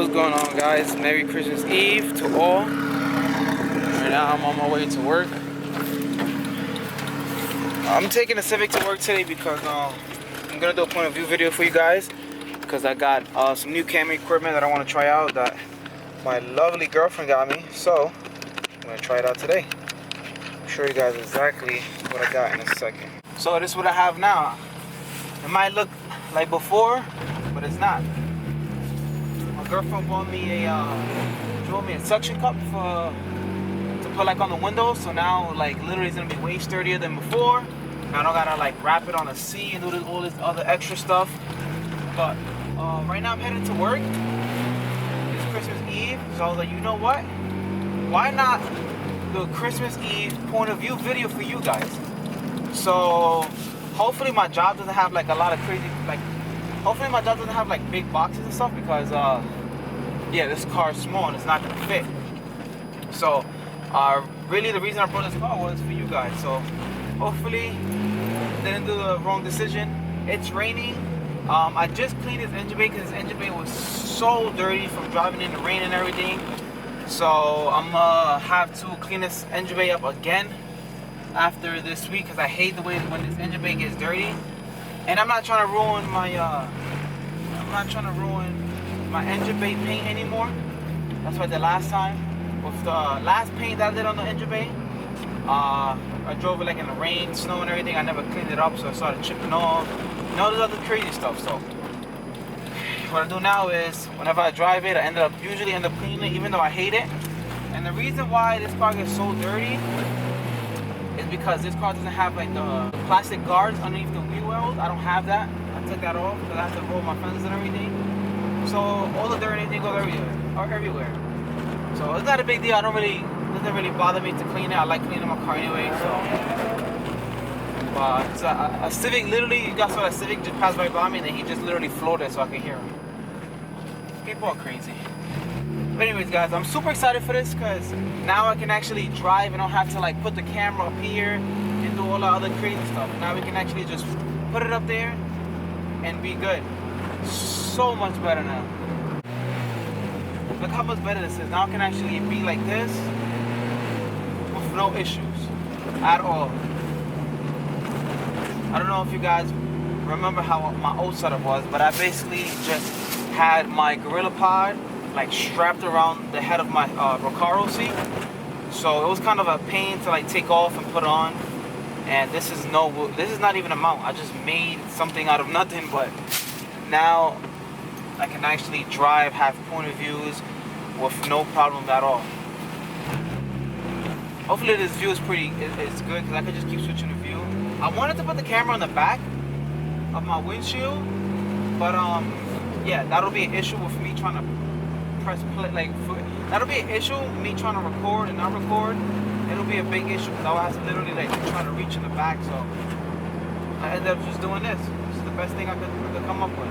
What's going on, guys? Merry Christmas Eve to all. Right now I'm on my way to work. I'm taking a Civic to work today because I'm gonna do a point of view video for you guys, because I got some new camera equipment that I want to try out that my lovely girlfriend got me. So I'm gonna try it out today. I'll show you guys exactly what I got in a second. So this is what I have now. It might look like before, but it's not. My girlfriend bought me a suction cup to put like on the window. So now like literally it's gonna be way sturdier than before. I don't gotta like wrap it on a seat and do all this other extra stuff. But right now I'm heading to work. It's Christmas Eve, so I was like, you know what? Why not do a Christmas Eve point of view video for you guys? So hopefully my job doesn't have like a lot of crazy, like hopefully my job doesn't have like big boxes and stuff, because yeah, this car is small and it's not gonna fit. So really the reason I brought this car was for you guys. So hopefully didn't do the wrong decision. It's raining. I just cleaned his engine bay because his engine bay was so dirty from driving in the rain and everything. So I'm gonna have to clean this engine bay up again after this week, because I hate the way when this engine bay gets dirty. And I'm not trying to ruin my engine bay paint anymore. That's what I did last time. With the last paint that I did on the engine bay, I drove it like in the rain, snow and everything. I never cleaned it up, so I started chipping off and all this other crazy stuff. So what I do now is whenever I drive it, I usually end up cleaning it, even though I hate it. And the reason why this car gets so dirty is because this car doesn't have like the plastic guards underneath the wheel wells. I don't have that. I took that off because I have to roll my fenders and everything. So all the dirt and everything goes everywhere. So it's not a big deal. It doesn't really bother me to clean it. I like cleaning my car anyway. So it's a Civic, literally, you guys saw that Civic just passed right by me, and then he just literally floated so I could hear him. People are crazy. But anyways, guys, I'm super excited for this because now I can actually drive and don't have to like put the camera up here and do all the other crazy stuff. Now we can actually just put it up there and be good. So much better now. Look how much better this is. Now I can actually be like this with no issues at all. I don't know if you guys remember how my old setup was, but I basically just had my Gorilla Pod like strapped around the head of my Recaro seat. So it was kind of a pain to like take off and put on. And this is not even a mount. I just made something out of nothing, but now I can actually drive, have point of views with no problem at all. Hopefully this view is it's good, because I could just keep switching the view. I wanted to put the camera on the back of my windshield, but yeah, that'll be an issue with me trying to press play. That'll be an issue me trying to record and not record. It'll be a big issue because I'll have to literally like try to reach in the back. So I ended up just doing this. This is the best thing I could come up with.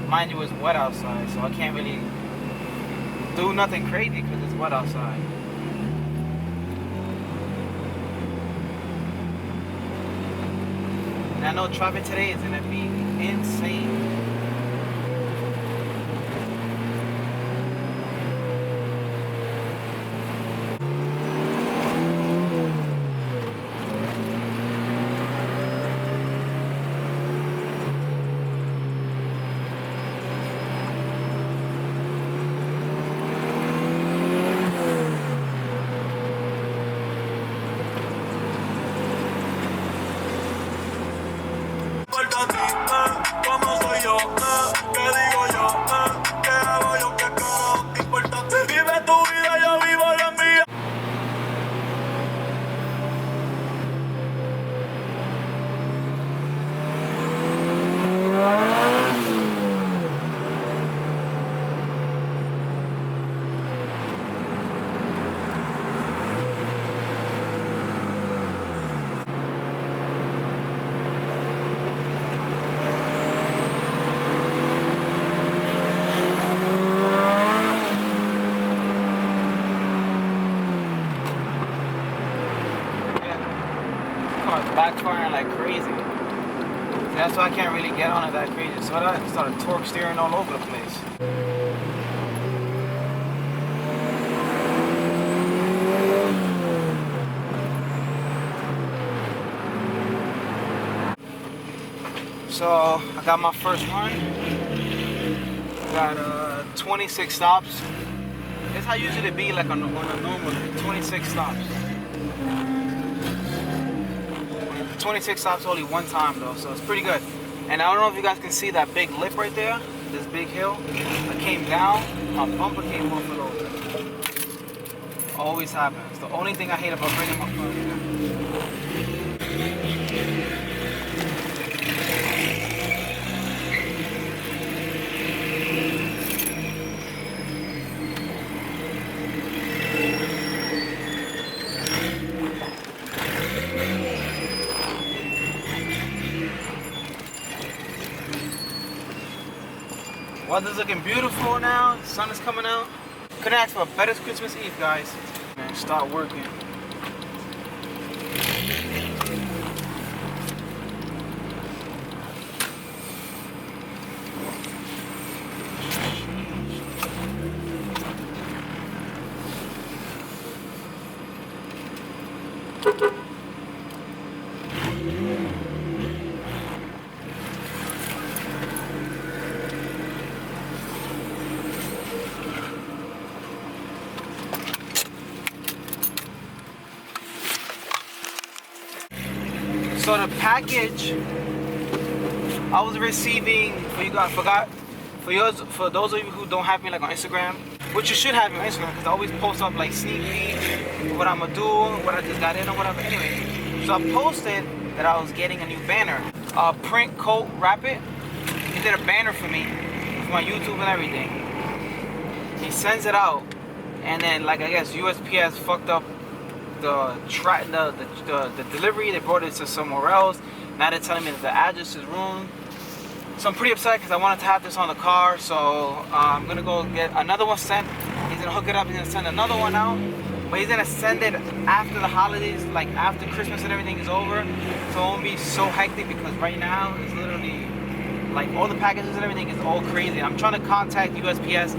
Mind you, it's wet outside, so I can't really do nothing crazy because it's wet outside. And I know traffic today is gonna be insane. Como soy yo, backfiring like crazy. That's why I can't really get on it that crazy. So I started torque steering all over the place. So I got my first run. Got 26 stops. That's how usually be like on a normal 26 stops. 26 stops only one time though, so it's pretty good. And I don't know if you guys can see that big lip right there, this big hill. I came down, my bumper came off a little. Always happens. The only thing I hate about bringing my car here. Weather's looking beautiful now. The sun is coming out. Couldn't ask for a better Christmas Eve, guys. Man, start working. So the package I was receiving for those of you who don't have me like on Instagram, which you should have me on Instagram because I always post up like sneak peek, what I'm gonna do, what I just got in or whatever. Anyway, so I posted that I was getting a new banner, print coat wrap it. He did a banner for me with my YouTube and everything. He sends it out, and then like I guess USPS fucked up the delivery. They brought it to somewhere else. Now they're telling me that the address is wrong. So I'm pretty upset because I wanted to have this on the car. So I'm gonna go get another one sent. He's gonna hook it up. He's gonna send another one out, but he's gonna send it after the holidays, like after Christmas and everything is over. So it won't be so hectic because right now it's literally like all the packages and everything is all crazy. I'm trying to contact USPS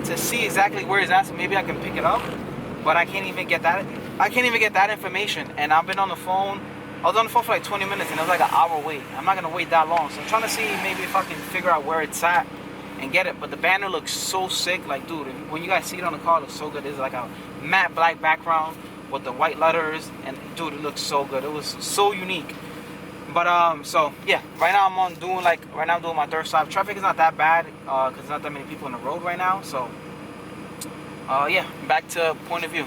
to see exactly where it's at, so maybe I can pick it up, but I can't even get that. I can't even get that information, and I've been on the phone. I was on the phone for like 20 minutes, and it was like an hour wait. I'm not gonna wait that long, so I'm trying to see maybe if I can figure out where it's at and get it. But the banner looks so sick, like dude, when you guys see it on the car, it looks so good. It's like a matte black background with the white letters, and dude, it looks so good. It was so unique. But so yeah, right now I'm doing my third stop. Traffic is not that bad because there's not that many people on the road right now. So yeah, back to point of view.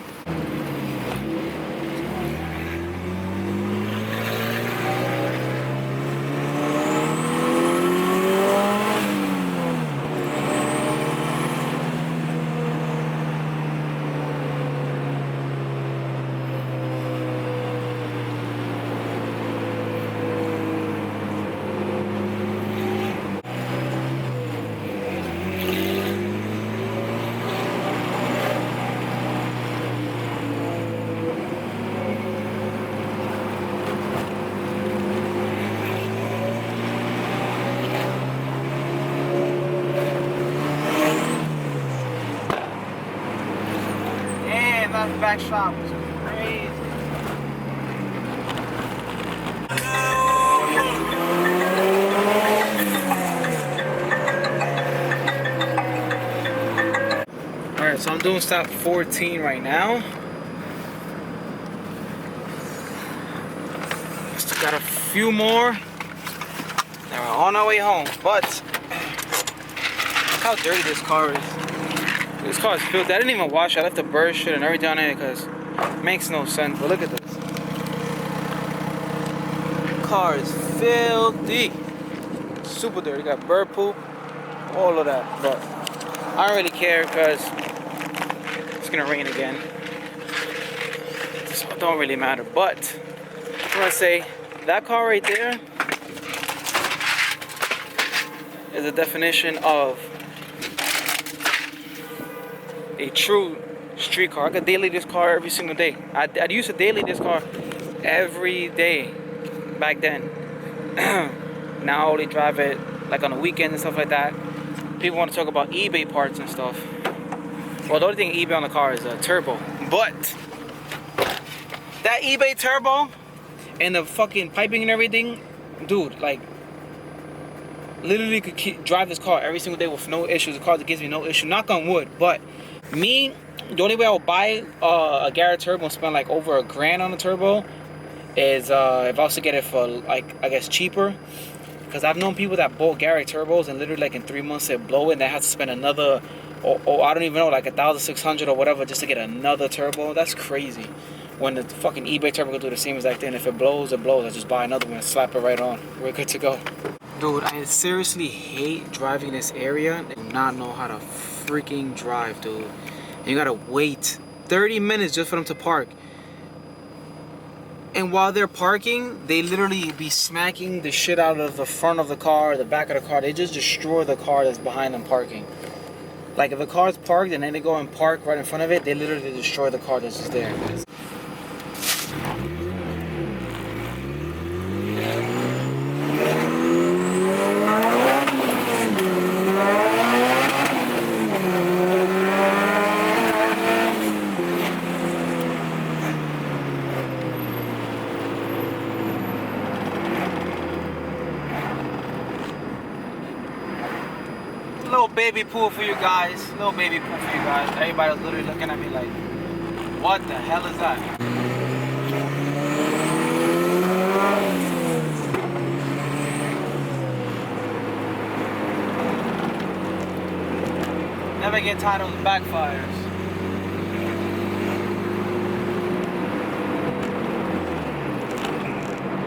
That back shop was crazy. Alright, so I'm doing stop 14 right now. Still got a few more. And we're on our way home. But look how dirty this car is. This car is filthy. I didn't even wash it. I left the bird shit and everything on it because it makes no sense. But look at this. Car is filthy. Super dirty. Got bird poop. All of that. But I don't really care because it's going to rain again. So it don't really matter. But I want to say that car right there is a definition of a true street car. I could daily this car every single day. I'd use to daily this car every day. back then. Now I only drive it like on the weekends and stuff like that. People want to talk about eBay parts and stuff. Well, the only thing eBay on the car is a turbo. But that eBay turbo and the fucking piping and everything, dude, like, literally could drive this car every single day with no issues. The car that gives me no issue. Knock on wood. But me, the only way I would buy a Garrett turbo and spend like over $1,000 on the turbo is if I was to get it for, like, I guess cheaper. Because I've known people that bought Garrett turbos and literally like in 3 months they blow it and they have to spend another, or I don't even know, like 1,600 or whatever just to get another turbo. That's crazy. When the fucking eBay turbo could do the same exact thing. If it blows, it blows. I just buy another one and slap it right on. We're good to go. Dude, I seriously hate driving this area. I do not know how to freaking drive, dude. And you gotta wait 30 minutes just for them to park. And while they're parking, they literally be smacking the shit out of the front of the car, the back of the car. They just destroy the car that's behind them parking. Like if a car's parked and then they go and park right in front of it, they literally destroy the car that's just there. Little baby pool for you guys. Little baby pool for you guys. Everybody was literally looking at me like, what the hell is that? Never get tired of the backfires.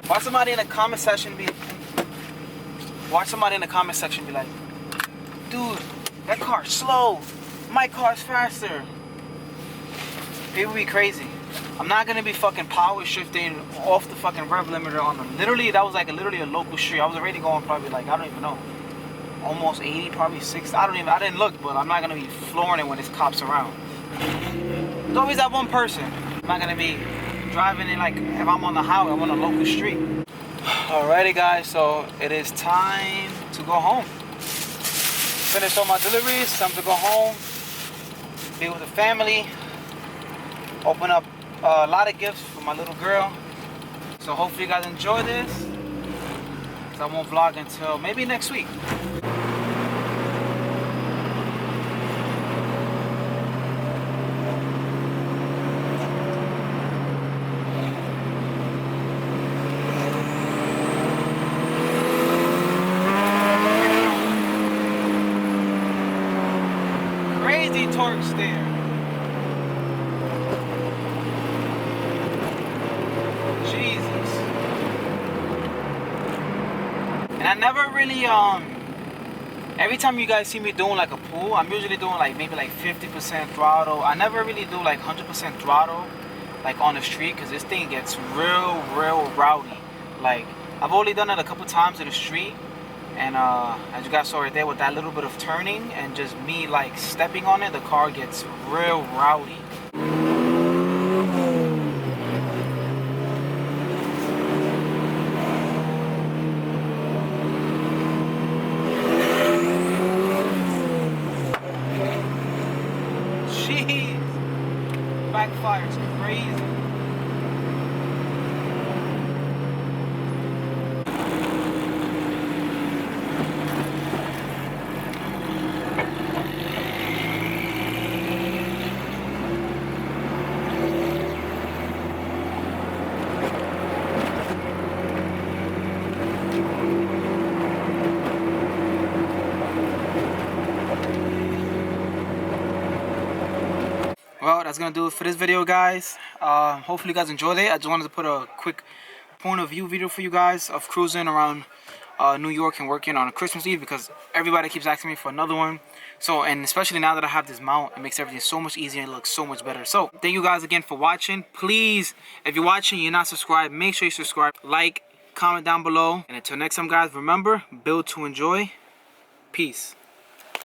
Watch somebody in the comment section be like, dude, that car's slow. My car's faster. People be crazy. I'm not gonna be fucking power shifting off the fucking rev limiter on them. Literally, that was like literally a local street. I was already going probably like, I don't even know, almost 80, probably 60. I didn't look, but I'm not gonna be flooring it when there's cops around. There's always that one person. I'm not gonna be driving it like if I'm on the highway, I'm on a local street. Alrighty guys, so it is time to go home. Finished all my deliveries, time to go home, be with the family, open up a lot of gifts for my little girl. So hopefully you guys enjoy this, because I won't vlog until maybe next week. Crazy torque steer. Jesus. And I never really every time you guys see me doing like a pull, I'm usually doing like maybe like 50% throttle. I never really do like 100% throttle like on the street, because this thing gets real rowdy. Like I've only done it a couple times in the street. And as you guys saw right there, with that little bit of turning and just me like stepping on it, the car gets real rowdy. Jeez, backfire's crazy. Well, that's gonna do it for this video, guys. Hopefully you guys enjoyed it. I just wanted to put a quick point of view video for you guys of cruising around New York and working on a Christmas Eve, because everybody keeps asking me for another one. So, and especially now that I have this mount, it makes everything so much easier and it looks so much better. So thank you guys again for watching. Please, if you're watching and you're not subscribed, make sure you subscribe, like, comment down below. And until next time, guys, remember, build to enjoy. Peace.